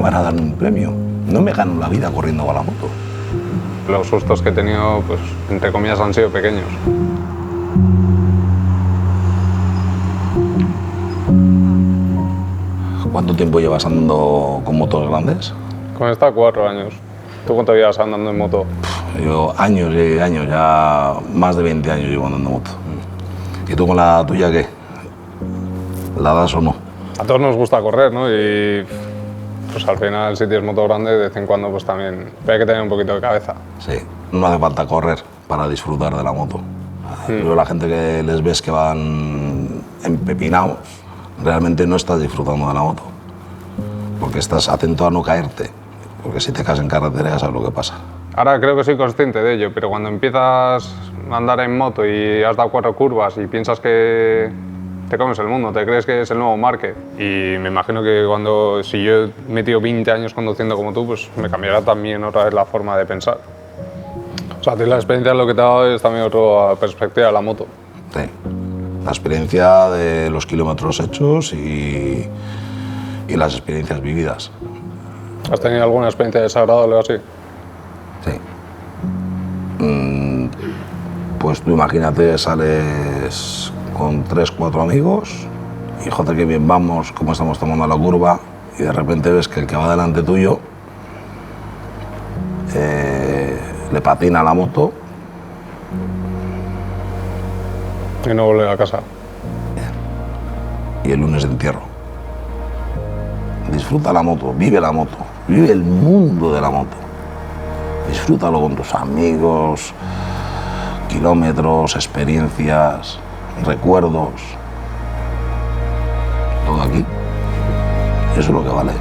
van a dar un premio. No me gano la vida corriendo con la moto. Los sustos que he tenido, pues, entre comillas, han sido pequeños. ¿Cuánto tiempo llevas andando con motos grandes? Con esta 4 años. ¿Tú cuánto llevas andando en moto? Yo años y años, ya más de 20 años llevo andando en moto. ¿Y tú con la tuya qué? ¿La das o no? A todos nos gusta correr, ¿no? Y pues al final, si tienes moto grande, de vez en cuando pues también hay que tener un poquito de cabeza. Sí, no hace falta correr para disfrutar de la moto. Yo la gente que les ves que van empepinados, realmente no estás disfrutando de la moto. Porque estás atento a no caerte. Porque si te caes en carretera ya sabes lo que pasa. Ahora creo que soy consciente de ello, pero cuando empiezas a andar en moto y has dado 4 curvas y piensas que te comes el mundo, te crees que es el nuevo market. Y me imagino que si yo he metido 20 años conduciendo como tú, pues me cambiará también otra vez la forma de pensar. O sea, la experiencia lo que te ha dado es también otra perspectiva de la moto. Sí, la experiencia de los kilómetros hechos y las experiencias vividas. ¿Has tenido alguna experiencia desagradable o así? Sí. Pues tú imagínate, sales con 3, 4 amigos y joder, qué bien vamos, cómo estamos tomando la curva, y de repente ves que el que va delante tuyo le patina la moto Y no volver a casa. y el lunes de entierro. Disfruta la moto, vive el mundo de la moto. Disfrútalo con tus amigos, kilómetros, experiencias, recuerdos. Todo aquí. Eso es lo que vale.